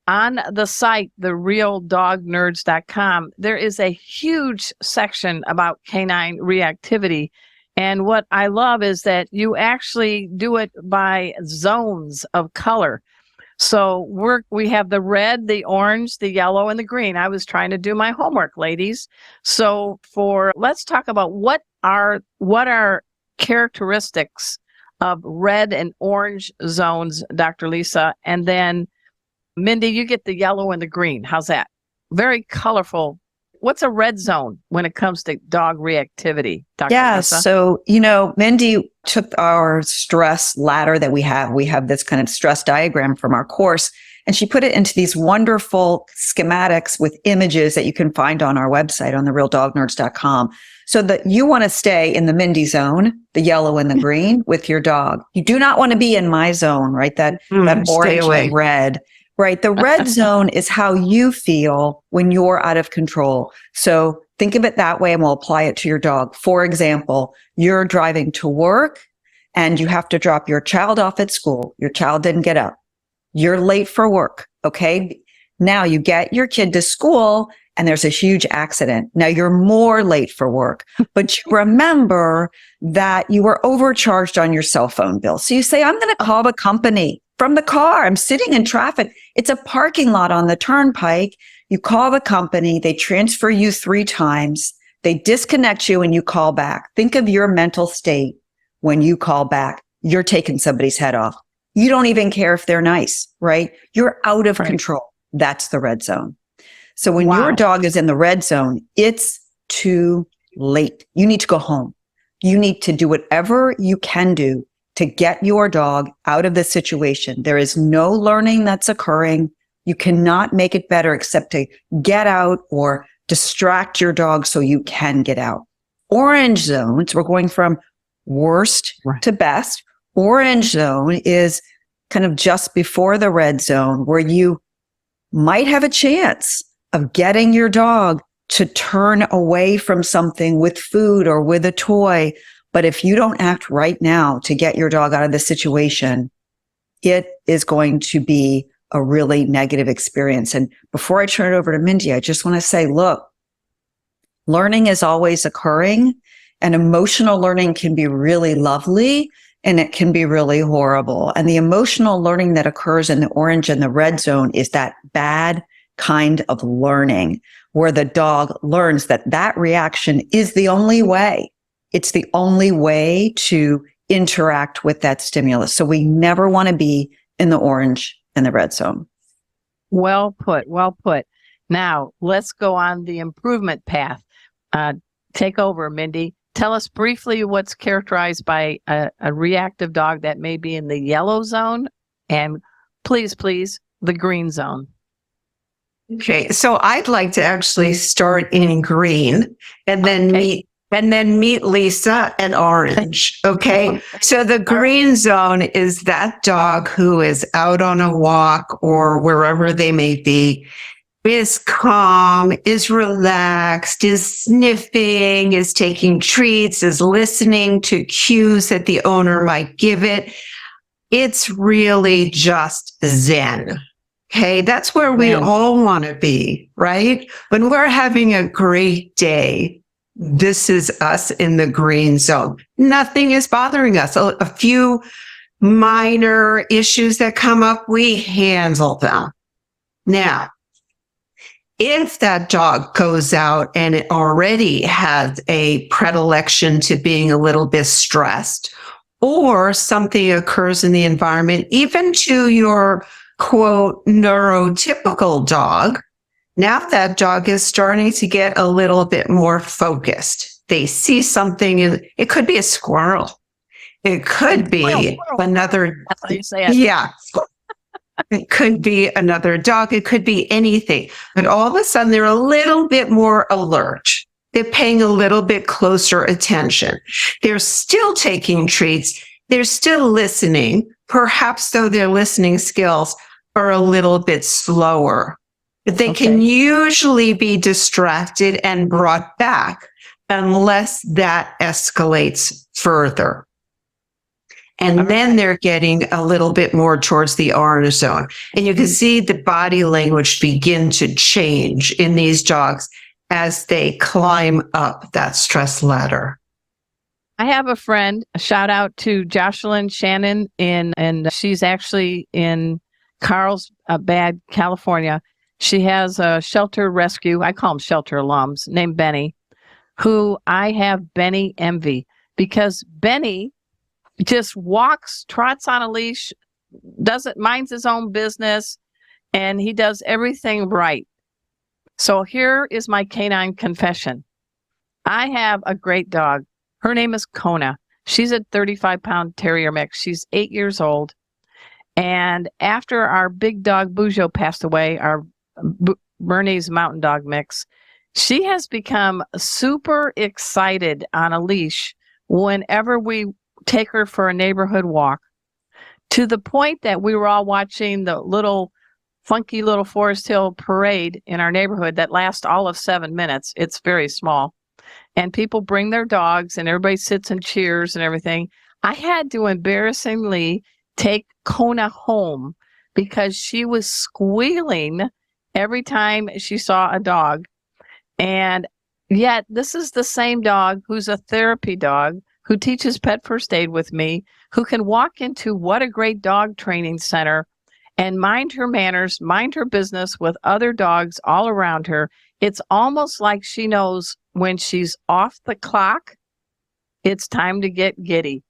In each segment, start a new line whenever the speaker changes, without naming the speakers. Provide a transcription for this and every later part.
on the site, therealdognerds.com, there is a huge section about canine reactivity. And what I love is that you actually do it by zones of color. So we have the red, the orange, the yellow, and the green. I was trying to do my homework, ladies. So let's talk about what are characteristics of red and orange zones, Dr. Lisa, and then Mindy, you get the yellow and the green. How's that? Very colorful. What's a red zone when it comes to dog reactivity, Dr. Lisa?
So, Mindy took our stress ladder that we have. We have this kind of stress diagram from our course, and she put it into these wonderful schematics with images that you can find on our website on therealdognerds.com. So that you want to stay in the Mindy zone, the yellow and the green with your dog. You do not want to be in my zone, right? That orange and red. Right. The red zone is how you feel when you're out of control. So think of it that way and we'll apply it to your dog. For example, you're driving to work and you have to drop your child off at school. Your child didn't get up. You're late for work. Okay. Now you get your kid to school and there's a huge accident. Now you're more late for work, but you remember that you were overcharged on your cell phone bill. So you say, I'm going to call the company. From the car, I'm sitting in traffic. It's a parking lot on the turnpike. You call the company. They transfer you 3 times. They disconnect you and you call back. Think of your mental state when you call back. You're taking somebody's head off. You don't even care if they're nice, right? You're out of control. That's the red zone. So when your dog is in the red zone, it's too late. You need to go home. You need to do whatever you can do to get your dog out of the situation. There is no learning that's occurring. You cannot make it better except to get out or distract your dog so you can get out. Orange zones, we're going from worst to best. Orange zone is kind of just before the red zone where you might have a chance of getting your dog to turn away from something with food or with a toy. But if you don't act right now to get your dog out of the situation, it is going to be a really negative experience. And before I turn it over to Mindy, I just want to say, look, learning is always occurring and emotional learning can be really lovely and it can be really horrible. And the emotional learning that occurs in the orange and the red zone is that bad kind of learning where the dog learns that that reaction is the only way. It's the only way to interact with that stimulus. So we never want to be in the orange and the red zone.
Well put. Well put. Now let's go on the improvement path. Take over, Mindy. Tell us briefly what's characterized by a reactive dog that may be in the yellow zone and please, the green zone.
Okay. So I'd like to actually start in green and then meet Lisa and orange. Okay. So the green zone is that dog who is out on a walk or wherever they may be, is calm, is relaxed, is sniffing, is taking treats, is listening to cues that the owner might give it. It's really just zen. Okay. That's where we all want to be, right? When we're having a great day, this is us in the green zone. Nothing is bothering us. A few minor issues that come up, we handle them. Now, if that dog goes out and it already has a predilection to being a little bit stressed, or something occurs in the environment, even to your quote neurotypical dog, now that dog is starting to get a little bit more focused. They see something, it could be a squirrel. It could be another, yeah. It could be another dog. It could be anything. But all of a sudden, they're a little bit more alert. They're paying a little bit closer attention. They're still taking treats. They're still listening. Perhaps, though, their listening skills are a little bit slower. But they can usually be distracted and brought back unless that escalates further. And then they're getting a little bit more towards the orange zone. And you can see the body language begin to change in these dogs as they climb up that stress ladder.
I have a friend, a shout out to Jocelyn Shannon and she's actually in Carlsbad, California. She has a shelter rescue. I call them shelter alums named Benny, who I have Benny envy because Benny just walks, trots on a leash, minds his own business, and he does everything right. So here is my canine confession. I have a great dog. Her name is Kona. She's a 35-pound terrier mix. She's 8 years old. And after our big dog Bujo passed away, our Bernese mountain dog mix, she has become super excited on a leash whenever we take her for a neighborhood walk, to the point that we were all watching the funky little Forest Hill parade in our neighborhood that lasts all of 7 minutes. It's very small. And people bring their dogs and everybody sits and cheers and everything. I had to embarrassingly take Kona home because she was squealing every time she saw a dog. And yet this is the same dog who's a therapy dog, who teaches pet first aid with me, who can walk into What a Great Dog training center and mind her manners, mind her business with other dogs all around her. It's almost like she knows when she's off the clock, it's time to get giddy.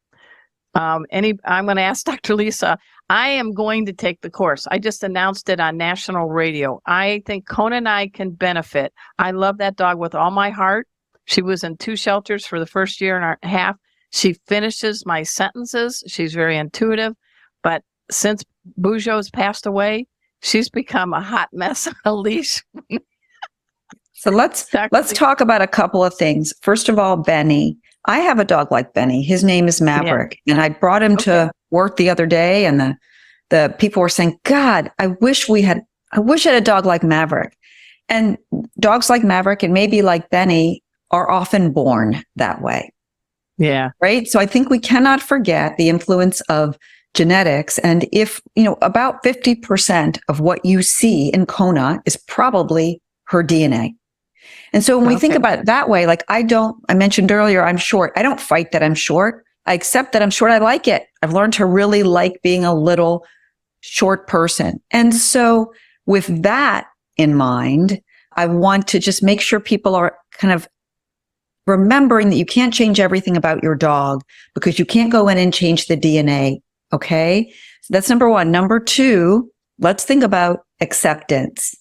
I'm going to ask Dr. Lisa. I am going to take the course. I just announced it on national radio. I think Kona and I can benefit. I love that dog with all my heart. She was in 2 shelters for the first year and a half. She finishes my sentences. She's very intuitive. But since Bujo's passed away, she's become a hot mess on a leash.
So let's talk about a couple of things. First of all, Benny. I have a dog like Benny. His name is Maverick. Yeah. And I brought him to work the other day, and the people were saying, God, I wish I had a dog like Maverick. And dogs like Maverick and maybe like Benny are often born that way.
Yeah.
Right. So I think we cannot forget the influence of genetics. And if, about 50% of what you see in Kona is probably her DNA. And so when we think about it that way, like I mentioned earlier, I'm short. I don't fight that I'm short. I accept that I'm short. I like it. I've learned to really like being a little short person. And so with that in mind, I want to just make sure people are kind of remembering that you can't change everything about your dog because you can't go in and change the DNA. Okay. So that's number one. Number two, let's think about acceptance,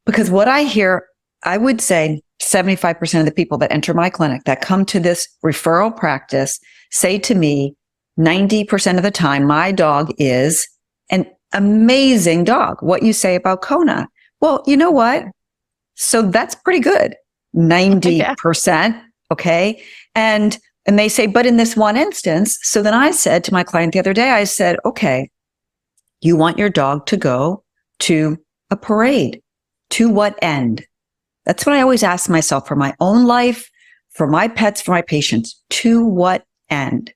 because what I hear, I would say 75% of the people that enter my clinic that come to this referral practice say to me, 90% of the time, my dog is an amazing dog. What you say about Kona? Well, you know what? So that's pretty good. 90%. Okay. And they say, but in this one instance, so then I said to my client the other day, I said, okay, you want your dog to go to a parade. To what end? That's what I always ask myself for my own life, for my pets, for my patients. To what end?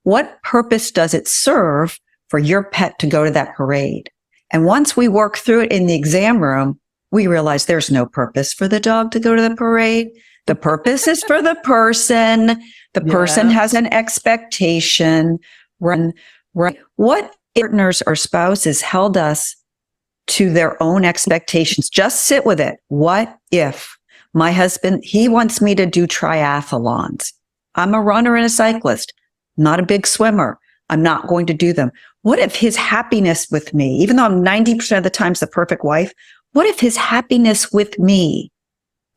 What purpose does it serve for your pet to go to that parade? And once we work through it in the exam room, we realize there's no purpose for the dog to go to the parade. The purpose is for the person. The person has an expectation. What partners or spouses held us to their own expectations? Just sit with it. What if my husband, he wants me to do triathlons? I'm a runner and a cyclist, not a big swimmer. I'm not going to do them. What if his happiness with me, even though I'm 90% of the times the perfect wife, what if his happiness with me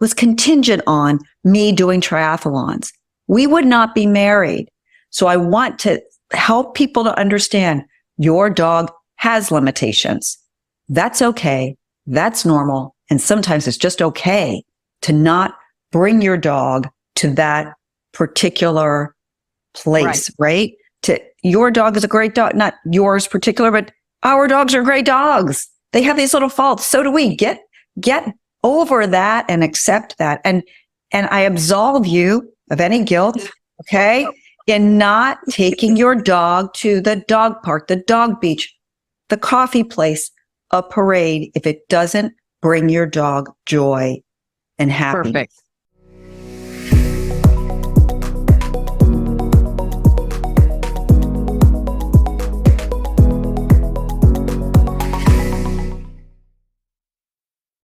was contingent on me doing triathlons? We would not be married. So I want to help people to understand your dog has limitations. That's okay. That's normal. And sometimes it's just okay to not bring your dog to that particular place, right? Your dog is a great dog, not yours particular, but our dogs are great dogs. They have these little faults. So do we. Get over that and accept that. And I absolve you of any guilt. Okay. and not taking your dog to the dog park, the dog beach, the coffee place, a parade, if it doesn't bring your dog joy and happiness.
Perfect.